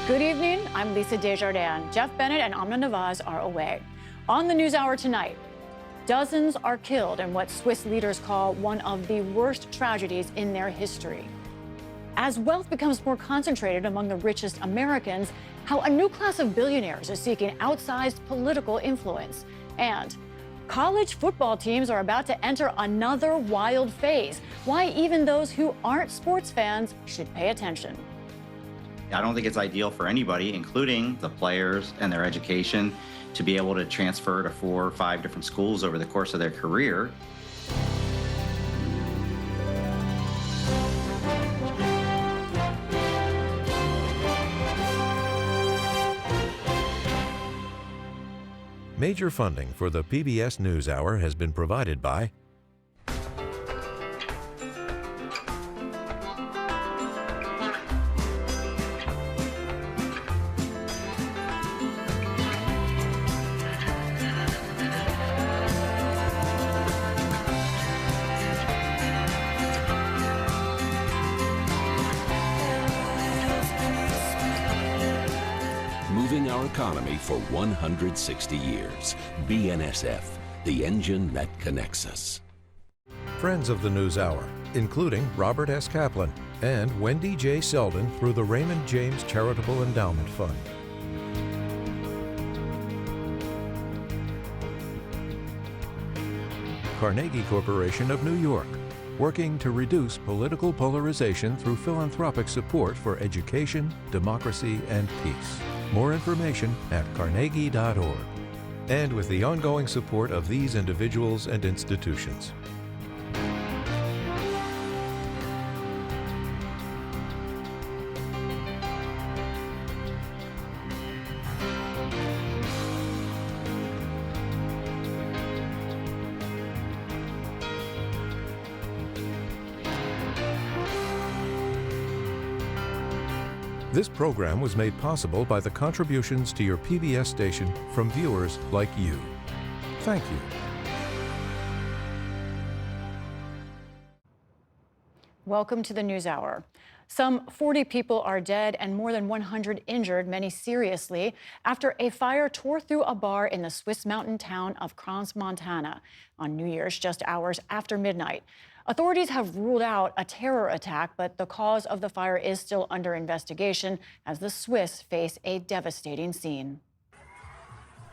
Good evening, I'm Lisa Desjardins. Jeff Bennett and Amna Nawaz are away. On the NewsHour tonight, dozens are killed in what Swiss leaders call one of the worst tragedies in their history. As wealth becomes more concentrated among the richest Americans, how a new class of billionaires is seeking outsized political influence. And college football teams are about to enter another wild phase. Why even those who aren't sports fans should pay attention. I don't think it's ideal for anybody, including the players and their education, to be able to transfer to 4 or 5 different schools over the course of their career. Major funding for the PBS NewsHour has been provided by moving our economy for 160 years. BNSF, the engine that connects us. friends of the NewsHour, including Robert S. Kaplan and Wendy J. Selden through the Raymond James Charitable Endowment Fund. Carnegie Corporation of New York, working to reduce political polarization through philanthropic support for education, democracy, and peace. More information at carnegie.org. And with the ongoing support of these individuals and institutions. This program was made possible by the contributions to your PBS station from viewers like you. Thank you. Welcome to the NewsHour. Some 40 people are dead and more than 100 injured, many seriously, after a fire tore through a bar in the Swiss mountain town of Crans-Montana on New Year's, just hours after midnight. Authorities have ruled out a terror attack, but the cause of the fire is still under investigation as the Swiss face a devastating scene.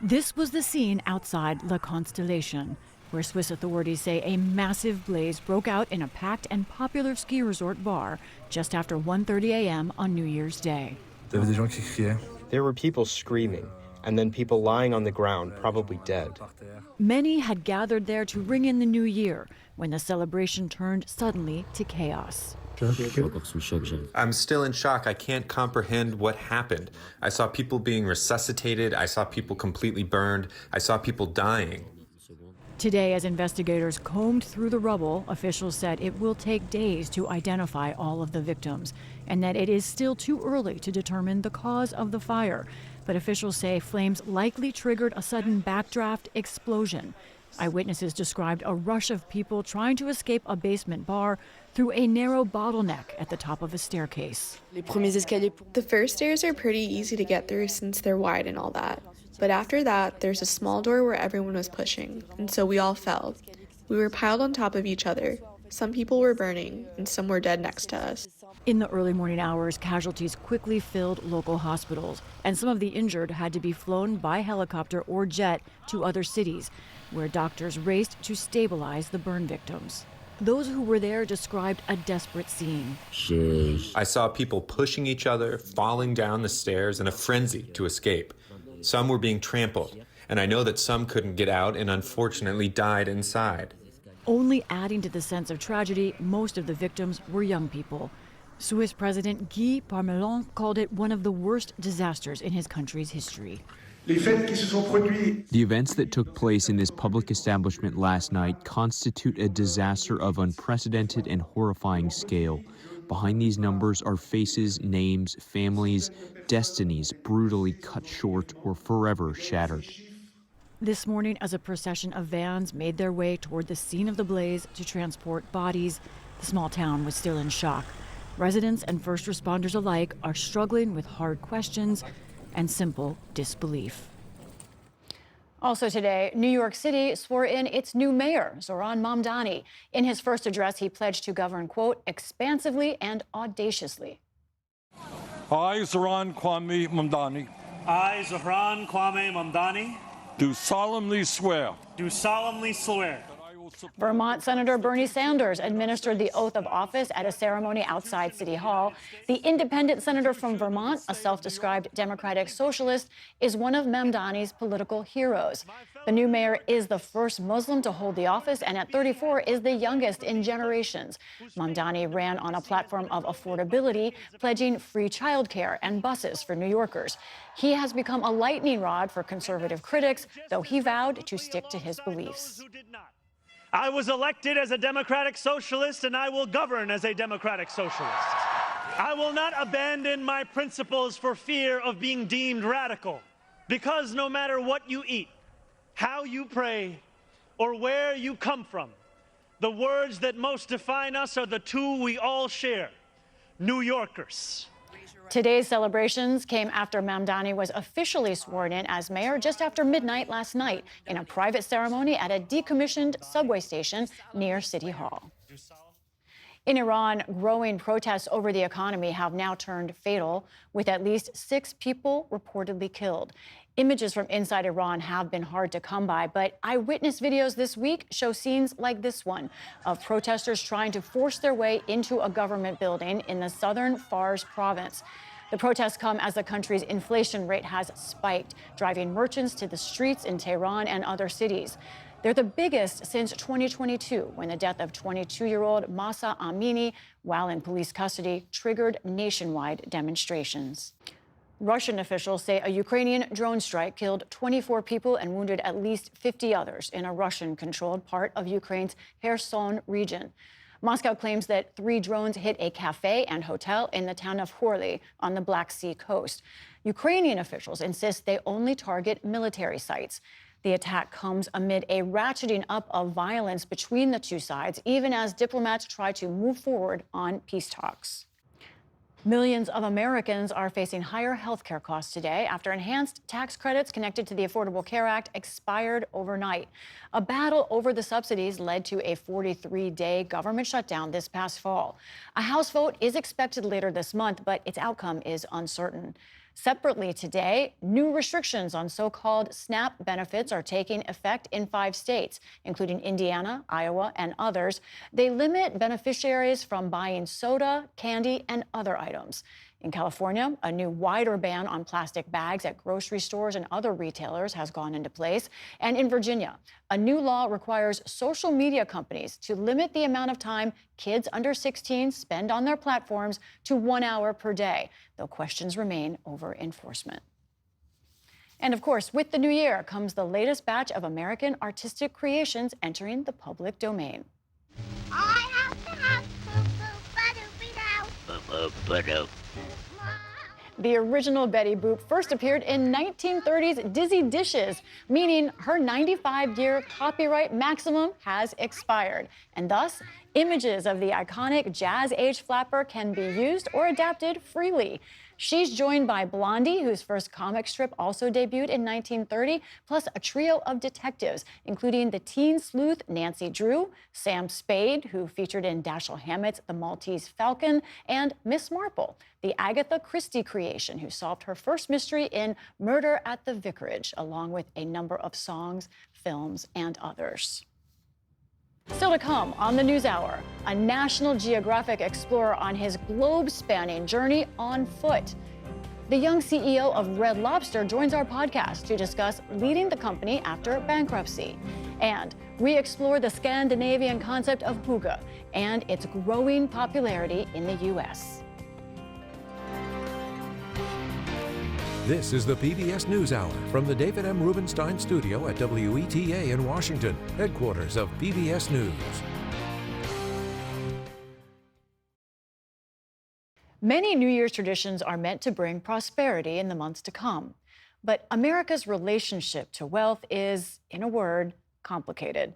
This was the scene outside La Constellation, where Swiss authorities say a massive blaze broke out in a packed and popular ski resort bar just after 1:30 a.m. on New Year's Day. There were people screaming, and then people lying on the ground, probably dead. Many had gathered there to ring in the new year when the celebration turned suddenly to chaos. I'm still in shock. I can't comprehend what happened. I saw people being resuscitated. I saw people completely burned. I saw people dying. Today, as investigators combed through the rubble, officials said it will take days to identify all of the victims and that it is still too early to determine the cause of the fire. But officials say flames likely triggered a sudden backdraft explosion. Eyewitnesses described a rush of people trying to escape a basement bar through a narrow bottleneck at the top of a staircase. The first stairs are pretty easy to get through since they're wide and all that. But after that, there's a small door where everyone was pushing, and so we all fell. We were piled on top of each other. Some people were burning, and some were dead next to us. In the early morning hours, casualties quickly filled local hospitals, and some of the injured had to be flown by helicopter or jet to other cities, where doctors raced to stabilize the burn victims. Those who were there described a desperate scene. I saw people pushing each other, falling down the stairs in a frenzy to escape. Some were being trampled, and I know that some couldn't get out and unfortunately died inside. Only adding to the sense of tragedy, most of the victims were young people. Swiss President Guy Parmelin called it one of the worst disasters in his country's history. The events that took place in this public establishment last night constitute a disaster of unprecedented and horrifying scale. Behind these numbers are faces, names, families, destinies brutally cut short or forever shattered. This morning, as a procession of vans made their way toward the scene of the blaze to transport bodies, the small town was still in shock. Residents and first responders alike are struggling with hard questions and simple disbelief. Also today, New York City swore in its new mayor, Zohran Mamdani. In his first address, he pledged to govern, quote, expansively and audaciously. I, Zohran Kwame Mamdani. I, Zohran Kwame Mamdani. Do solemnly swear. Do solemnly swear. Vermont Senator Bernie Sanders administered the oath of office at a ceremony outside City Hall. The independent senator from Vermont, a self-described democratic socialist, is one of Mamdani's political heroes. The new mayor is the first Muslim to hold the office and at 34 is the youngest in generations. Mamdani ran on a platform of affordability, pledging free childcare and buses for New Yorkers. He has become a lightning rod for conservative critics, though he vowed to stick to his beliefs. I was elected as a democratic socialist, and I will govern as a democratic socialist. I will not abandon my principles for fear of being deemed radical, because no matter what you eat, how you pray, or where you come from, the words that most define us are the two we all share: New Yorkers. Today's celebrations came after Mamdani was officially sworn in as mayor just after midnight last night in a private ceremony at a decommissioned subway station near City Hall. In Iran, growing protests over the economy have now turned fatal, with at least 6 people reportedly killed. Images from inside Iran have been hard to come by, but eyewitness videos this week show scenes like this one of protesters trying to force their way into a government building in the southern Fars province. The protests come as the country's inflation rate has spiked, driving merchants to the streets in Tehran and other cities. They're the biggest since 2022, when the death of 22-year-old Mahsa Amini, while in police custody, triggered nationwide demonstrations. Russian officials say a Ukrainian drone strike killed 24 people and wounded at least 50 others in a Russian-controlled part of Ukraine's Kherson region. Moscow claims that 3 drones hit a cafe and hotel in the town of Horly on the Black Sea coast. Ukrainian officials insist they only target military sites. The attack comes amid a ratcheting up of violence between the two sides, even as diplomats try to move forward on peace talks. Millions of Americans are facing higher health care costs today after enhanced tax credits connected to the Affordable Care Act expired overnight. A battle over the subsidies led to a 43-day government shutdown this past fall. A House vote is expected later this month, but its outcome is uncertain. Separately today, new restrictions on so-called SNAP benefits are taking effect in 5 states, including Indiana, Iowa, and others. They limit beneficiaries from buying soda, candy, and other items. In California, a new wider ban on plastic bags at grocery stores and other retailers has gone into place. And in Virginia, a new law requires social media companies to limit the amount of time kids under 16 spend on their platforms to 1 hour per day, though questions remain over enforcement. And of course, with the new year comes the latest batch of American artistic creations entering the public domain. I have to have boo-boo. The original Betty Boop first appeared in 1930's Dizzy Dishes, meaning her 95-year copyright maximum has expired. And thus, images of the iconic jazz-age flapper can be used or adapted freely. She's joined by Blondie, whose first comic strip also debuted in 1930, plus a trio of detectives, including the teen sleuth Nancy Drew, Sam Spade, who featured in Dashiell Hammett's The Maltese Falcon, and Miss Marple, the Agatha Christie creation, who solved her first mystery in Murder at the Vicarage, along with a number of songs, films, and others. Still to come on the NewsHour, a National Geographic explorer on his globe-spanning journey on foot. The young CEO of Red Lobster joins our podcast to discuss leading the company after bankruptcy. And we explore the Scandinavian concept of hygge and its growing popularity in the U.S. This is the PBS NewsHour from the David M. Rubenstein studio at WETA in Washington, headquarters of PBS News. Many New Year's traditions are meant to bring prosperity in the months to come. But America's relationship to wealth is, in a word, complicated.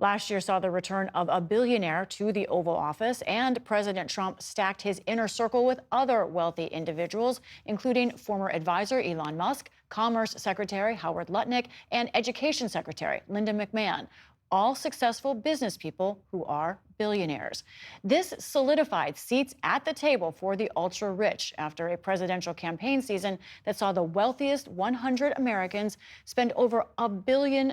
Last year saw the return of a billionaire to the Oval Office, and President Trump stacked his inner circle with other wealthy individuals, including former advisor Elon Musk, Commerce Secretary Howard Lutnick, and Education Secretary Linda McMahon, all successful business people who are billionaires. This solidified seats at the table for the ultra-rich after a presidential campaign season that saw the wealthiest 100 Americans spend over $1 billion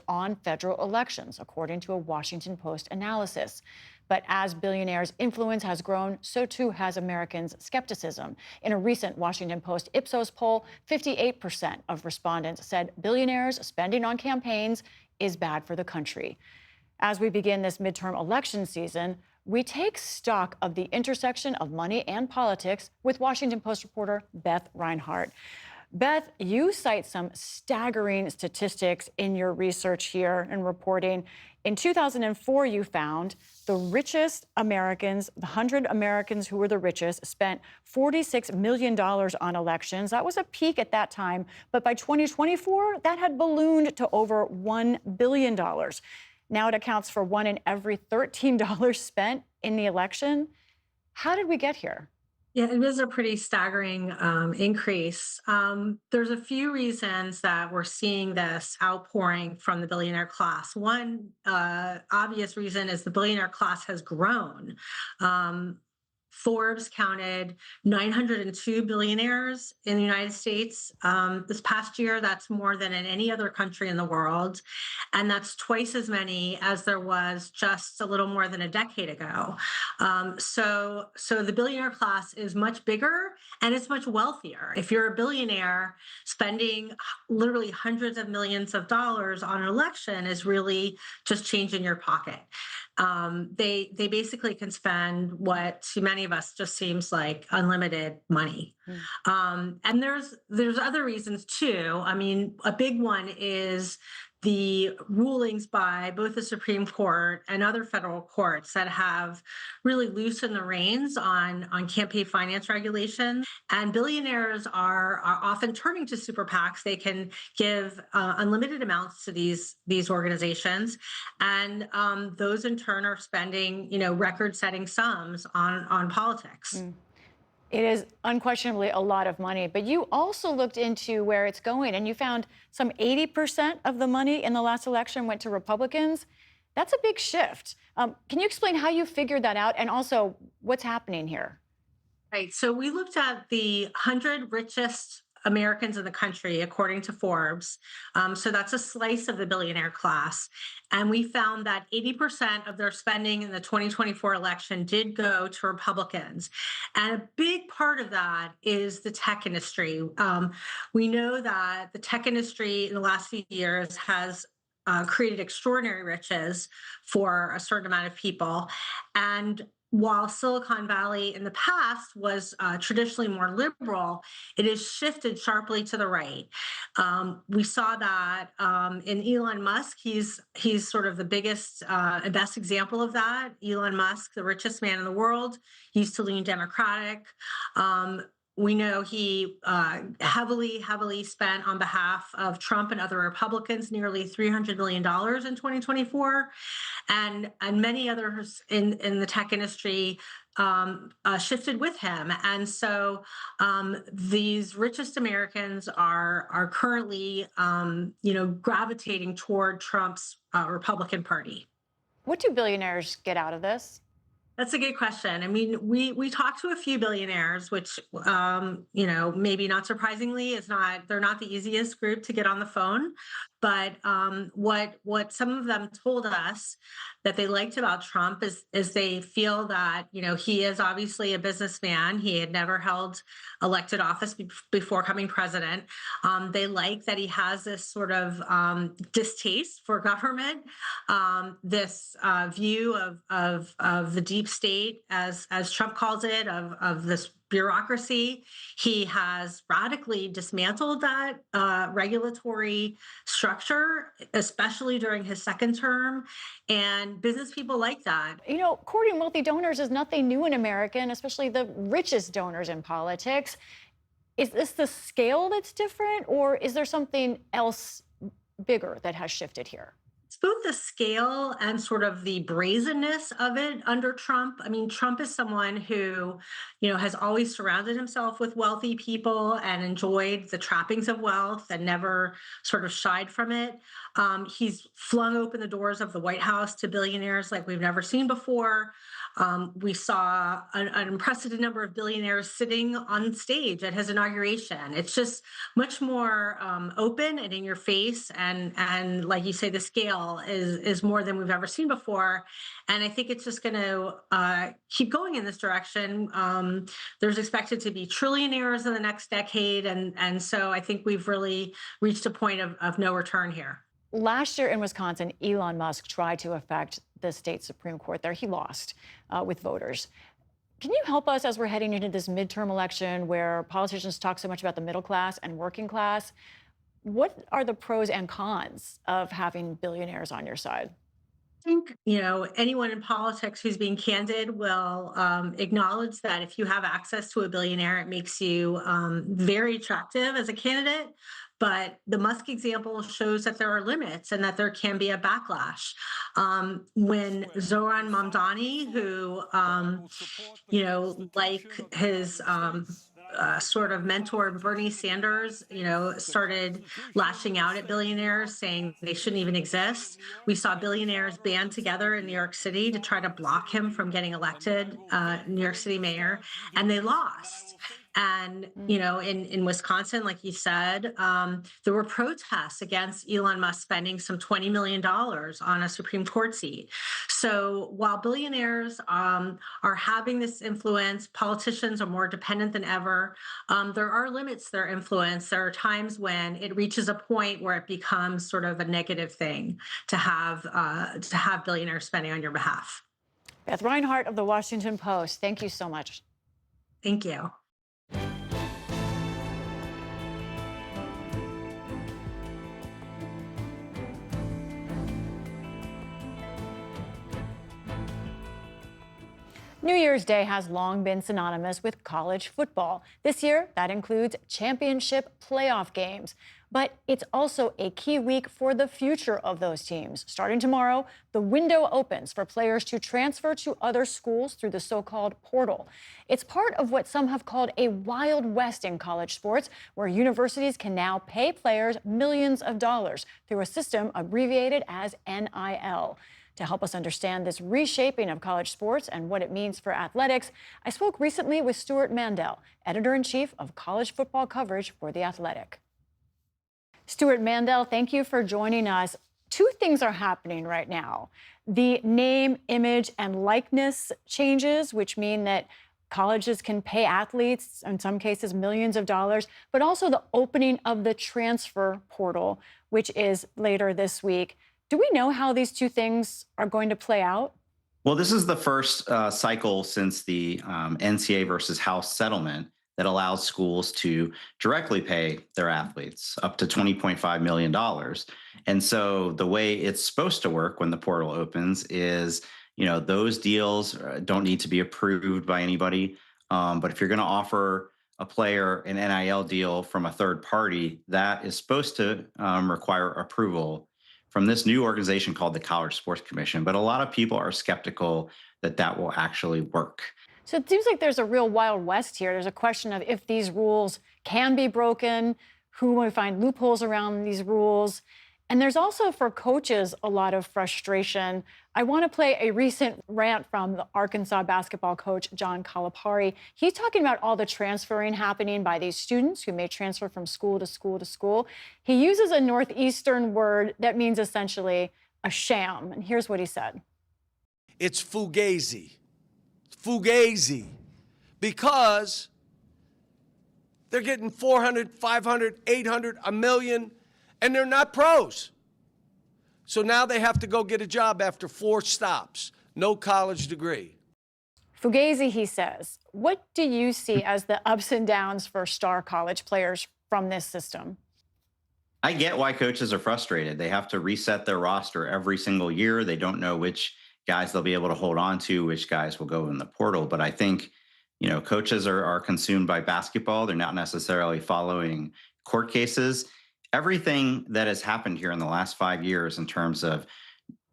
on federal elections, according to a Washington Post analysis. But as billionaires' influence has grown, so too has Americans' skepticism. In a recent Washington Post Ipsos poll, 58% of respondents said billionaires spending on campaigns is bad for the country. As we begin this midterm election season, we take stock of the intersection of money and politics with Washington Post reporter Beth Reinhart. Beth, you cite some staggering statistics in your research here and reporting. In 2004, you found the richest Americans, the 100 Americans who were the richest, spent $46 million on elections. That was a peak at that time. But by 2024, that had ballooned to over $1 billion. Now it accounts for $1 in every $13 spent in the election. How did we get here? Yeah, it was a pretty staggering increase. There's a few reasons that we're seeing this outpouring from the billionaire class. One obvious reason is the billionaire class has grown. Forbes counted 902 billionaires in the United States this past year. That's more than in any other country in the world. And that's twice as many as there was just a little more than a decade ago. So the billionaire class is much bigger and it's much wealthier. If you're a billionaire, spending literally hundreds of millions of dollars on an election is really just changing your pocket. They basically can spend what to many of us just seems like unlimited money. And there's other reasons too. I mean, a big one is the rulings by both the Supreme Court and other federal courts that have really loosened the reins on campaign finance regulation. And billionaires are often turning to super PACs. They can give unlimited amounts to these organizations. And those in turn are spending, record-setting sums on politics. It is unquestionably a lot of money, but you also looked into where it's going, and you found some 80% of the money in the last election went to Republicans. That's a big shift. Can you explain how you figured that out and also what's happening here? Right. So we looked at the 100 richest Americans in the country, according to Forbes. So that's a slice of the billionaire class. And we found that 80% of their spending in the 2024 election did go to Republicans. And a big part of that is the tech industry. We know that the tech industry in the last few years has created extraordinary riches for a certain amount of people. And while Silicon Valley in the past was traditionally more liberal, it has shifted sharply to the right. We saw that in Elon Musk. He's sort of the biggest and best example of that. Elon Musk, the richest man in the world, used to lean Democratic. We know he heavily spent on behalf of Trump and other Republicans, nearly $300 million in 2024. And many others in the tech industry shifted with him. And so these richest Americans are currently, gravitating toward Trump's Republican Party. What do billionaires get out of this? That's a good question. I mean, we talked to a few billionaires, which, maybe not surprisingly, they're not the easiest group to get on the phone. But what some of them told us that they liked about Trump is they feel that, he is obviously a businessman. He had never held elected office before becoming president. They like that he has this sort of distaste for government, this view of the deep state, as Trump calls it, of this bureaucracy. He has radically dismantled that regulatory structure, especially during his second term. And business people like that. Courting wealthy donors is nothing new in America, and especially the richest donors in politics. Is this the scale that's different, or is there something else bigger that has shifted here? It's both the scale and sort of the brazenness of it under Trump. I mean, Trump is someone who, has always surrounded himself with wealthy people and enjoyed the trappings of wealth and never sort of shied from it. He's flung open the doors of the White House to billionaires like we've never seen before. We saw an unprecedented number of billionaires sitting on stage at his inauguration. It's just much more open and in your face, and like you say, the scale is more than we've ever seen before. And I think it's just going to keep going in this direction. There's expected to be trillionaires in the next decade, and so I think we've really reached a point of no return here. Last year in Wisconsin, Elon Musk tried to affect the state Supreme Court there. He lost with voters. Can you help us as we're heading into this midterm election where politicians talk so much about the middle class and working class? What are the pros and cons of having billionaires on your side? I think, anyone in politics who's being candid will acknowledge that if you have access to a billionaire, it makes you very attractive as a candidate. But the Musk example shows that there are limits and that there can be a backlash. When Zohran Mamdani, who, like his sort of mentor Bernie Sanders, started lashing out at billionaires, saying they shouldn't even exist. We saw billionaires band together in New York City to try to block him from getting elected New York City mayor, and they lost. And, in Wisconsin, like you said, there were protests against Elon Musk spending some $20 million on a Supreme Court seat. So while billionaires are having this influence, politicians are more dependent than ever. There are limits to their influence. There are times when it reaches a point where it becomes sort of a negative thing to have billionaires spending on your behalf. Beth Reinhart of the Washington Post, thank you so much. Thank you. New Year's Day has long been synonymous with college football. This year, that includes championship playoff games. But it's also a key week for the future of those teams. Starting tomorrow, the window opens for players to transfer to other schools through the so-called portal. It's part of what some have called a Wild West in college sports, where universities can now pay players millions of dollars through a system abbreviated as NIL. To help us understand this reshaping of college sports and what it means for athletics, I spoke recently with Stewart Mandel, editor-in-chief of college football coverage for The Athletic. Stewart Mandel, thank you for joining us. Two things are happening right now. The name, image, and likeness changes, which mean that colleges can pay athletes, in some cases, millions of dollars, but also the opening of the transfer portal, which is later this week. Do we know how these two things are going to play out? Well, this is the first cycle since the NCAA versus House settlement that allows schools to directly pay their athletes up to $20.5 million. And so the way it's supposed to work when the portal opens is, those deals don't need to be approved by anybody. But if you're going to offer a player an NIL deal from a third party, that is supposed to require approval from this new organization called the College Sports Commission. But a lot of people are skeptical that that will actually work. So it seems like there's a real Wild West here. There's a question of if these rules can be broken, who will find loopholes around these rules. And there's also, for coaches, a lot of frustration. I want to play a recent rant from the Arkansas basketball coach, John Calipari. He's talking about all the transferring happening by these students who may transfer from school to school to school. He uses a Northeastern word that means essentially a sham. And here's what he said. It's fugazi. Fugazi. Because they're getting 400, 500, 800, a million, and they're not pros. So now they have to go get a job after 4 stops, no college degree. Fugazi, he says. What do you see as the ups and downs for star college players from this system? I get why coaches are frustrated. They have to reset their roster every single year. They don't know which guys they'll be able to hold on to, which guys will go in the portal. But I think, coaches are consumed by basketball. They're not necessarily following court cases. Everything that has happened here in the last 5 years in terms of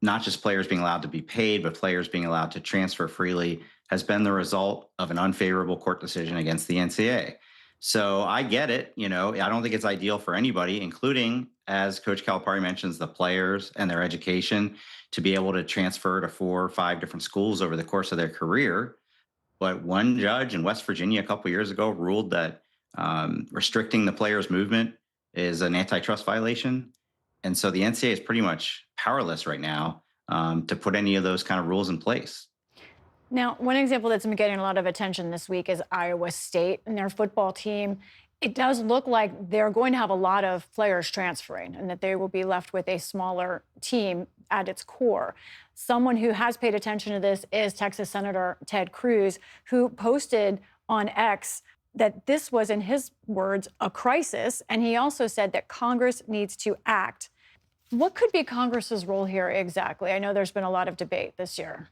not just players being allowed to be paid, but players being allowed to transfer freely has been the result of an unfavorable court decision against the NCAA. So I get it. I don't think it's ideal for anybody, including, as Coach Calipari mentions, the players and their education, to be able to transfer to 4 or 5 different schools over the course of their career. But one judge in West Virginia a couple of years ago ruled that restricting the players' movement is an antitrust violation. And so the NCAA is pretty much powerless right now to put any of those kind of rules in place. Now, one example that's been getting a lot of attention this week is Iowa State and their football team. It does look like they're going to have a lot of players transferring and that they will be left with a smaller team at its core. Someone who has paid attention to this is Texas Senator Ted Cruz, who posted on X that this was, in his words, a crisis. And he also said that Congress needs to act. What could be Congress's role here exactly? I know there's been a lot of debate this year.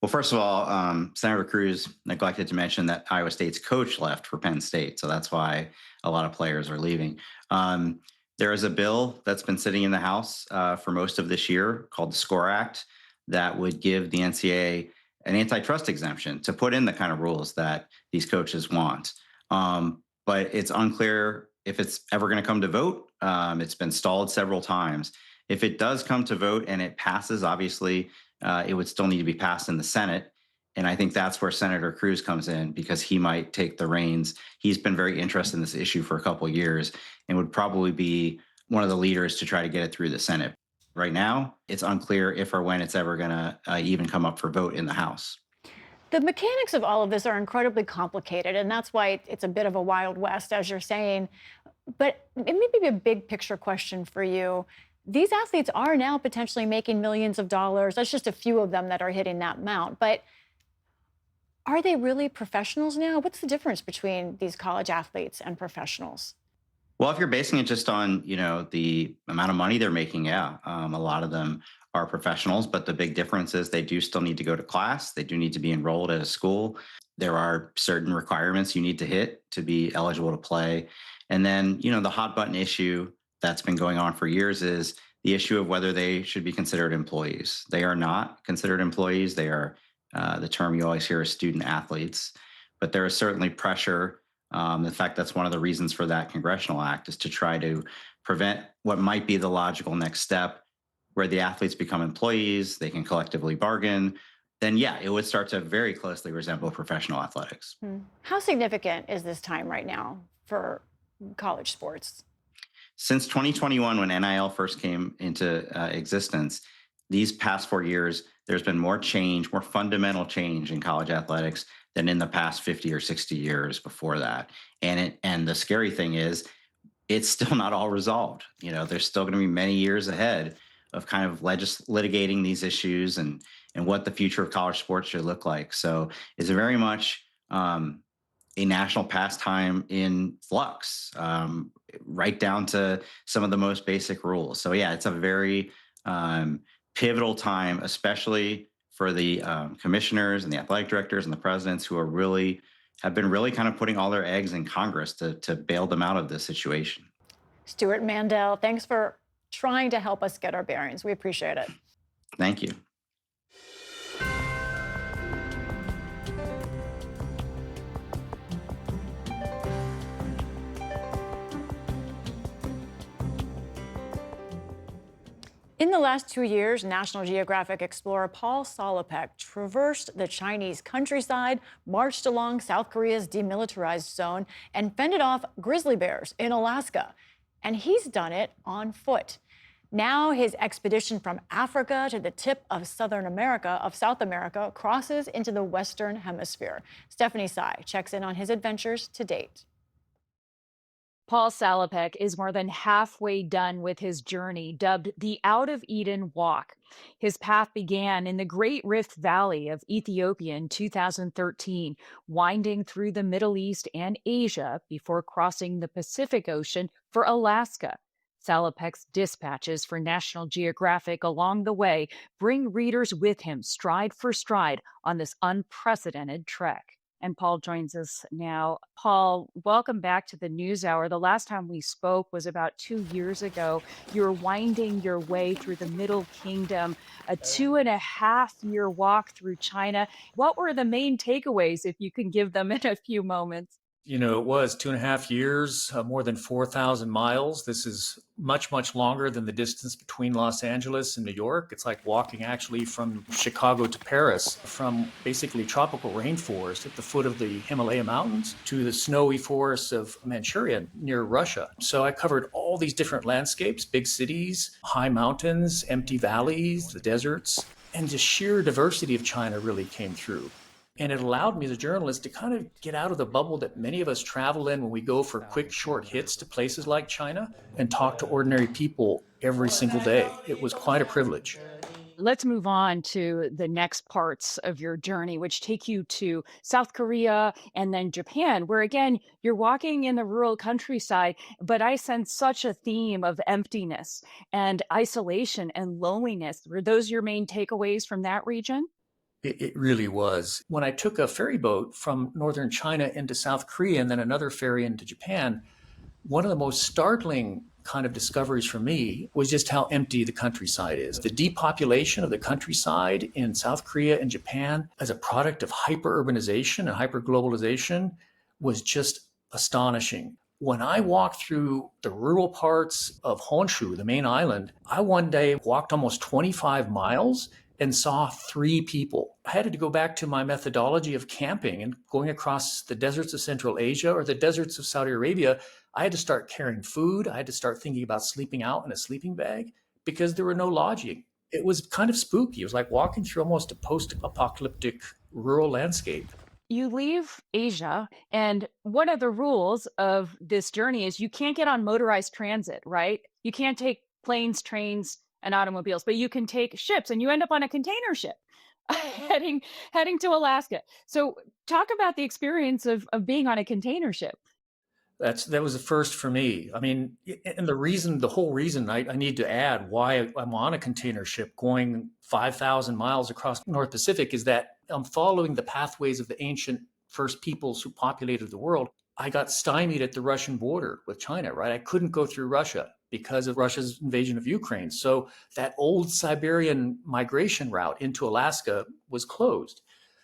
Well, first of all, Senator Cruz neglected to mention that Iowa State's coach left for Penn State. So that's why a lot of players are leaving. There is a bill that's been sitting in the House for most of this year called the SCORE Act that would give the NCAA an antitrust exemption to put in the kind of rules that these coaches want. But it's unclear if it's ever going to come to vote. It's been stalled several times. If it does come to vote and it passes, obviously, it would still need to be passed in the Senate. And I think that's where Senator Cruz comes in, because he might take the reins. He's been very interested in this issue for a couple of years and would probably be one of the leaders to try to get it through the Senate. Right now, it's unclear if or when it's ever going to even come up for vote in the House. The mechanics of all of this are incredibly complicated, and that's why it's a bit of a Wild West, as you're saying. But it may be a big picture question for you. These athletes are now potentially making millions of dollars. That's just a few of them that are hitting that amount. But are they really professionals now? What's the difference between these college athletes and professionals? Well, if you're basing it just on, the amount of money they're making, yeah, a lot of them are professionals. But the big difference is they do still need to go to class. They do need to be enrolled at a school. There are certain requirements you need to hit to be eligible to play. And then, the hot button issue that's been going on for years is the issue of whether they should be considered employees. They are not considered employees. They are, the term you always hear is student athletes. But there is certainly pressure. In fact, that's one of the reasons for that congressional act, is to try to prevent what might be the logical next step, where the athletes become employees, they can collectively bargain. Then, yeah, it would start to very closely resemble professional athletics. How significant is this time right now for college sports? Since 2021, when NIL first came into existence, these past 4 years, there's been more change, more fundamental change in college athletics than in the past 50 or 60 years before that. And the scary thing is, it's still not all resolved. There's still going to be many years ahead of kind of litigating these issues and what the future of college sports should look like. So it's very much a national pastime in flux, right down to some of the most basic rules. So yeah, it's a very pivotal time, especially for the commissioners and the athletic directors and the presidents, who have been really kind of putting all their eggs in Congress to bail them out of this situation. Stuart Mandel, thanks for trying to help us get our bearings. We appreciate it. Thank you. In the last 2 years, National Geographic explorer Paul Salopek traversed the Chinese countryside, marched along South Korea's demilitarized zone, and fended off grizzly bears in Alaska. And he's done it on foot. Now his expedition from Africa to the tip of South America, crosses into the Western Hemisphere. Stephanie Tsai checks in on his adventures to date. Paul Salopek is more than halfway done with his journey, dubbed the Out of Eden Walk. His path began in the Great Rift Valley of Ethiopia in 2013, winding through the Middle East and Asia before crossing the Pacific Ocean for Alaska. Salopek's dispatches for National Geographic along the way bring readers with him stride for stride on this unprecedented trek. and Paul joins us now. Paul, welcome back to the NewsHour. The last time we spoke was about 2 years ago. You were winding your way through the Middle Kingdom, a 2.5 year walk through China. What were the main takeaways, if you can give them in a few moments? You know, it was 2.5 years, more than 4,000 miles. This is much, much longer than the distance between Los Angeles and New York. It's like walking actually from Chicago to Paris, from basically tropical rainforest at the foot of the Himalaya Mountains to the snowy forests of Manchuria near Russia. So I covered all these different landscapes, big cities, high mountains, empty valleys, the deserts, and the sheer diversity of China really came through. And it allowed me as a journalist to kind of get out of the bubble that many of us travel in when we go for quick, short hits to places like China and talk to ordinary people every single day. It was quite a privilege. Let's move on to the next parts of your journey, which take you to South Korea and then Japan, where again, you're walking in the rural countryside, but I sense such a theme of emptiness and isolation and loneliness. Were those your main takeaways from that region? It really was. When I took a ferry boat from northern China into South Korea and then another ferry into Japan, one of the most startling kind of discoveries for me was just how empty the countryside is. The depopulation of the countryside in South Korea and Japan as a product of hyper-urbanization and hyper-globalization was just astonishing. When I walked through the rural parts of Honshu, the main island, I one day walked almost 25 miles and saw 3 people. I had to go back to my methodology of camping and going across the deserts of Central Asia or the deserts of Saudi Arabia. I had to start carrying food. I had to start thinking about sleeping out in a sleeping bag because there were no lodging. It was kind of spooky. It was like walking through almost a post-apocalyptic rural landscape. You leave Asia, and one of the rules of this journey is you can't get on motorized transit, right? You can't take planes, trains, and automobiles, but you can take ships, and you end up on a container ship heading to Alaska. So talk about the experience of being on a container ship. That was a first for me. I mean, and the whole reason I need to add why I'm on a container ship going 5,000 miles across North Pacific is that I'm following the pathways of the ancient first peoples who populated the world. I got stymied at the Russian border with China, right? I couldn't go through Russia because of Russia's invasion of Ukraine. So that old Siberian migration route into Alaska was closed.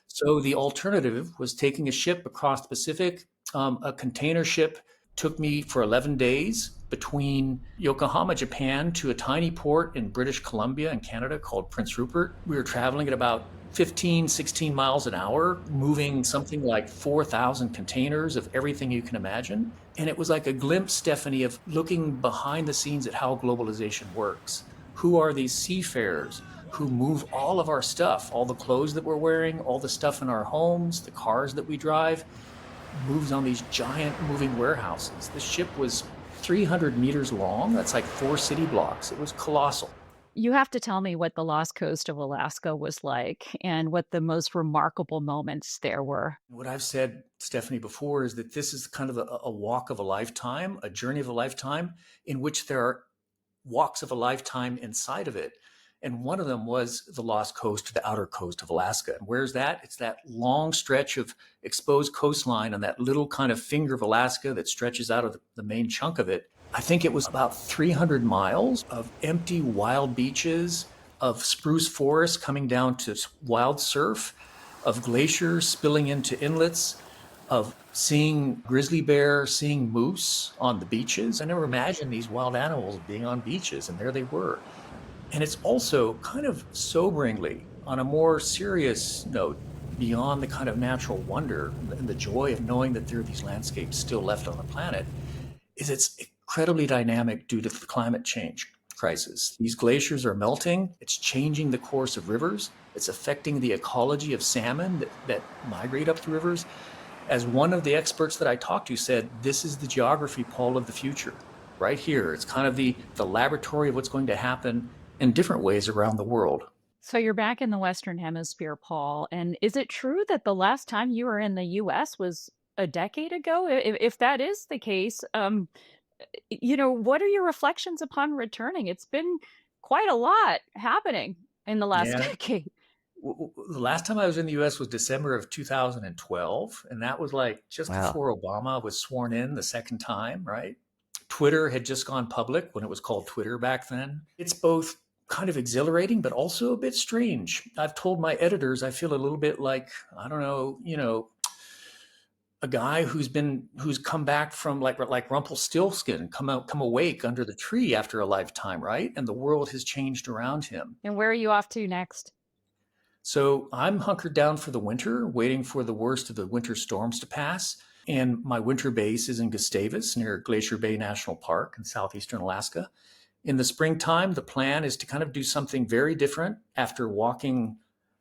So the alternative was taking a ship across the Pacific. A container ship took me for 11 days between Yokohama, Japan, to a tiny port in British Columbia in Canada called Prince Rupert. We were traveling at about 15, 16 miles an hour, moving something like 4,000 containers of everything you can imagine. And it was like a glimpse, Stephanie, of looking behind the scenes at how globalization works. Who are these seafarers who move all of our stuff, all the clothes that we're wearing, all the stuff in our homes, the cars that we drive, moves on these giant moving warehouses. The ship was 300 meters long. That's like 4 city blocks. It was colossal. You have to tell me what the lost coast of Alaska was like and what the most remarkable moments there were. What I've said, Stephanie, before is that this is kind of a walk of a lifetime, a journey of a lifetime, in which there are walks of a lifetime inside of it. And one of them was the lost coast, the outer coast of Alaska. And where's that? It's that long stretch of exposed coastline on that little kind of finger of Alaska that stretches out of the main chunk of it. I think it was about 300 miles of empty wild beaches, of spruce forests coming down to wild surf, of glaciers spilling into inlets, of seeing grizzly bear, seeing moose on the beaches. I never imagined these wild animals being on beaches, and there they were. And it's also kind of soberingly, on a more serious note, beyond the kind of natural wonder and the joy of knowing that there are these landscapes still left on the planet, is it's incredibly dynamic due to the climate change crisis. These glaciers are melting. It's changing the course of rivers. It's affecting the ecology of salmon that migrate up the rivers. As one of the experts that I talked to said, this is the geography, Paul, of the future. Right here. It's kind of the laboratory of what's going to happen in different ways around the world. So you're back in the Western Hemisphere, Paul. And is it true that the last time you were in the US was a decade ago? If that is the case, what are your reflections upon returning? It's been quite a lot happening in the last decade. The last time I was in the US was December of 2012. And that was like just before Obama was sworn in the second time, right? Twitter had just gone public when it was called Twitter back then. It's both kind of exhilarating, but also a bit strange. I've told my editors I feel a little bit like, I don't know, a guy who's come back from like Rumpelstiltskin, come awake under the tree after a lifetime, right? And the world has changed around him. And where are you off to next? So I'm hunkered down for the winter, waiting for the worst of the winter storms to pass. And my winter base is in Gustavus near Glacier Bay National Park in southeastern Alaska. In the springtime, the plan is to kind of do something very different. After walking,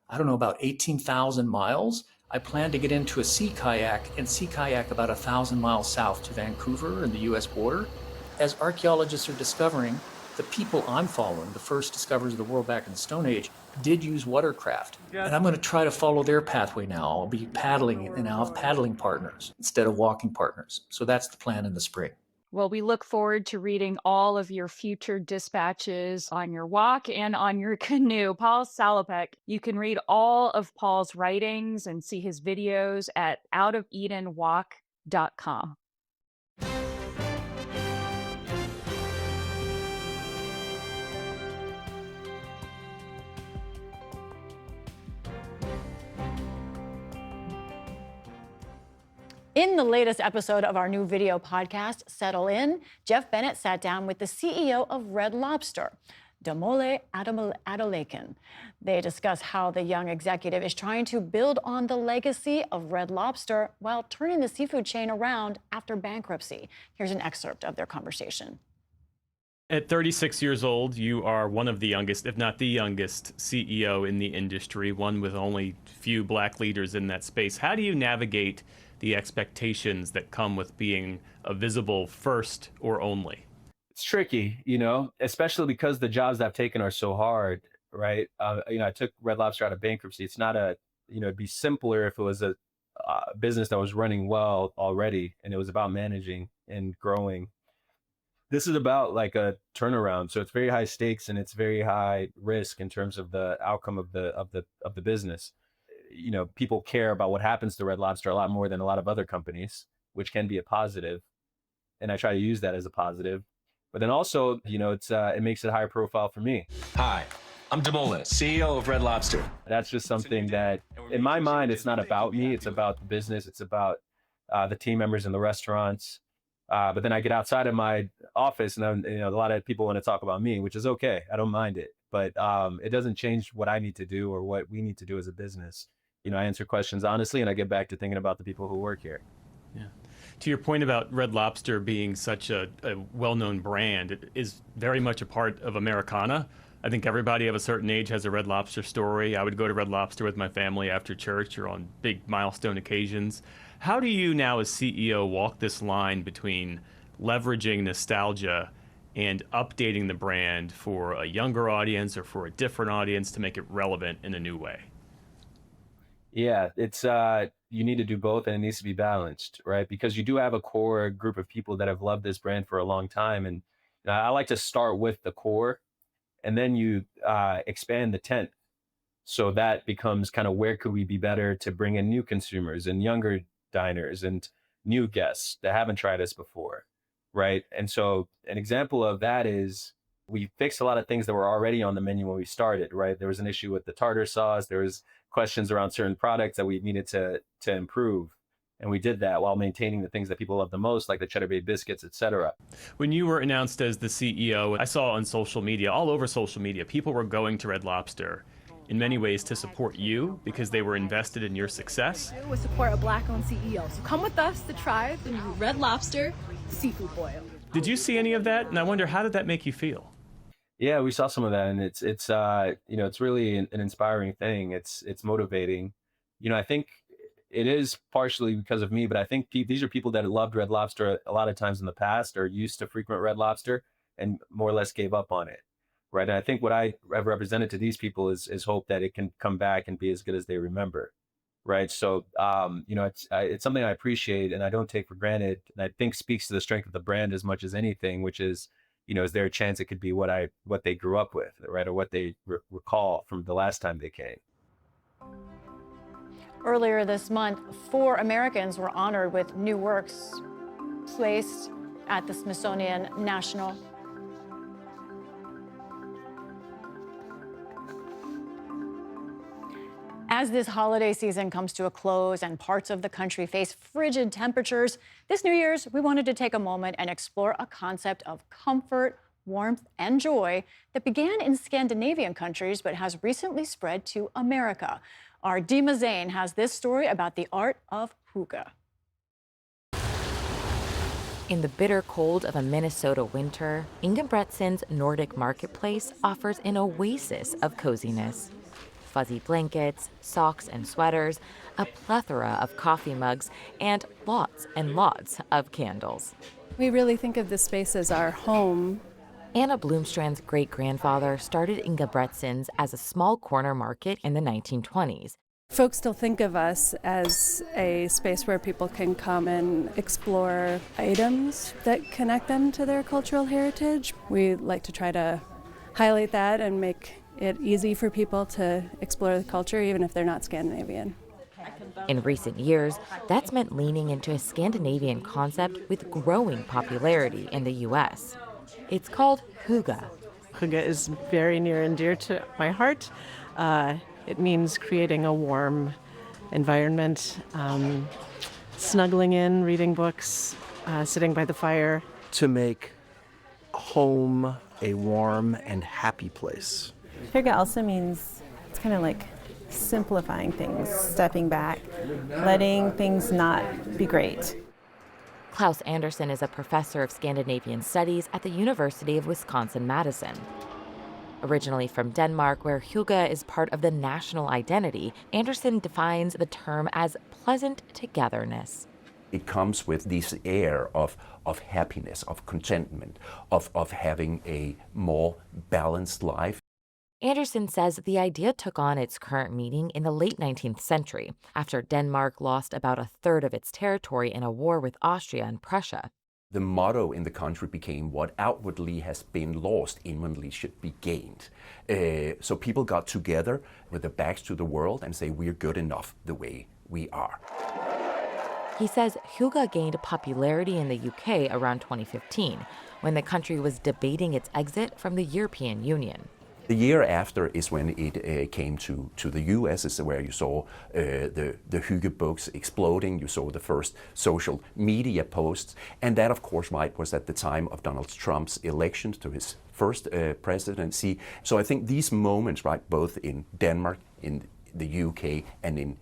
I don't know, about 18,000 miles, I plan to get into a sea kayak about 1,000 miles south to Vancouver and the US border. As archaeologists are discovering, the people I'm following, the first discoverers of the world back in the Stone Age, did use watercraft. And I'm going to try to follow their pathway now. I'll be paddling, and I'll have paddling partners instead of walking partners. So that's the plan in the spring. Well, we look forward to reading all of your future dispatches on your walk and on your canoe. Paul Salopek, you can read all of Paul's writings and see his videos at outofelenwalk.com. In the latest episode of our new video podcast, Settle In, Jeff Bennett sat down with the CEO of Red Lobster, Damole Adolakin. They discuss how the young executive is trying to build on the legacy of Red Lobster while turning the seafood chain around after bankruptcy. Here's an excerpt of their conversation. At 36 years old, you are one of the youngest, if not the youngest, CEO in the industry, one with only few black leaders in that space. How do you navigate the expectations that come with being a visible first or only? It's tricky, especially because the jobs I've taken are so hard, right? I took Red Lobster out of bankruptcy. It's not it'd be simpler if it was a business that was running well already and it was about managing and growing. This is about like a turnaround. So it's very high stakes and it's very high risk in terms of the outcome of the business. People care about what happens to Red Lobster a lot more than a lot of other companies, which can be a positive. And I try to use that as a positive. But then also, it makes it higher profile for me. Hi, I'm Damole, CEO of Red Lobster. That's just something that, in my mind, it's not about me. It's about the business. It's about the team members in the restaurants. But then I get outside of my office and then, a lot of people want to talk about me, which is okay. I don't mind it. But it doesn't change what I need to do or what we need to do as a business. I answer questions honestly, and I get back to thinking about the people who work here. Yeah. To your point about Red Lobster being such a well-known brand, it is very much a part of Americana. I think everybody of a certain age has a Red Lobster story. I would go to Red Lobster with my family after church or on big milestone occasions. How do you now as CEO walk this line between leveraging nostalgia and updating the brand for a younger audience or for a different audience to make it relevant in a new way? Yeah, it's you need to do both, and it needs to be balanced, right? Because you do have a core group of people that have loved this brand for a long time, and I like to start with the core, and then you expand the tent, so that becomes kind of where could we be better to bring in new consumers and younger diners and new guests that haven't tried us before, right? And so an example of that is we fixed a lot of things that were already on the menu when we started, right? There was an issue with the tartar sauce. There was questions around certain products that we needed to improve. And we did that while maintaining the things that people love the most, like the Cheddar Bay biscuits, et cetera. When you were announced as the CEO, I saw on social media, all over social media, people were going to Red Lobster in many ways to support you because they were invested in your success. We support a Black-owned CEO. So come with us to try the new Red Lobster seafood boil. Did you see any of that? And I wonder, how did that make you feel? Yeah, we saw some of that, and it's really an inspiring thing. It's motivating. I think it is partially because of me, but I think these are people that loved Red Lobster a lot of times in the past or used to frequent Red Lobster and more or less gave up on it, right? And I think what I have represented to these people is hope that it can come back and be as good as they remember, right? So, it's something I appreciate and I don't take for granted, and I think speaks to the strength of the brand as much as anything, which is, is there a chance it could be what they grew up with, right? Or what they recall from the last time they came. Earlier this month, 4 Americans were honored with new works placed at the Smithsonian National. As this holiday season comes to a close and parts of the country face frigid temperatures, this New Year's, we wanted to take a moment and explore a concept of comfort, warmth, and joy that began in Scandinavian countries but has recently spread to America. Our Dima Zain has this story about the art of hygge. In the bitter cold of a Minnesota winter, Ingebretsen's Nordic Marketplace offers an oasis of coziness. Fuzzy blankets, socks and sweaters, a plethora of coffee mugs, and lots of candles. We really think of this space as our home. Anna Blomstrand's great-grandfather started Ingebretsen's as a small corner market in the 1920s. Folks still think of us as a space where people can come and explore items that connect them to their cultural heritage. We like to try to highlight that and make it easy for people to explore the culture, even if they're not Scandinavian. In recent years, that's meant leaning into a Scandinavian concept with growing popularity in the U.S. It's called hygge. Hygge is very near and dear to my heart. It means creating a warm environment, snuggling in, reading books, sitting by the fire. To make home a warm and happy place. Hygge also means it's kind of like simplifying things, stepping back, letting things not be great. Klaus Andersen is a professor of Scandinavian studies at the University of Wisconsin-Madison. Originally from Denmark, where hygge is part of the national identity, Andersen defines the term as pleasant togetherness. It comes with this air of happiness, of contentment, of having a more balanced life. Andersen says the idea took on its current meaning in the late 19th century, after Denmark lost about a third of its territory in a war with Austria and Prussia. The motto in the country became, what outwardly has been lost, inwardly should be gained. So people got together with their backs to the world and say, we're good enough the way we are. He says hygge gained popularity in the UK around 2015, when the country was debating its exit from the European Union. The year after is when it came to the US, is where you saw the hygge books exploding. You saw the first social media posts. And that, of course, right, was at the time of Donald Trump's election to his first presidency. So I think these moments, right, both in Denmark, in the UK, and in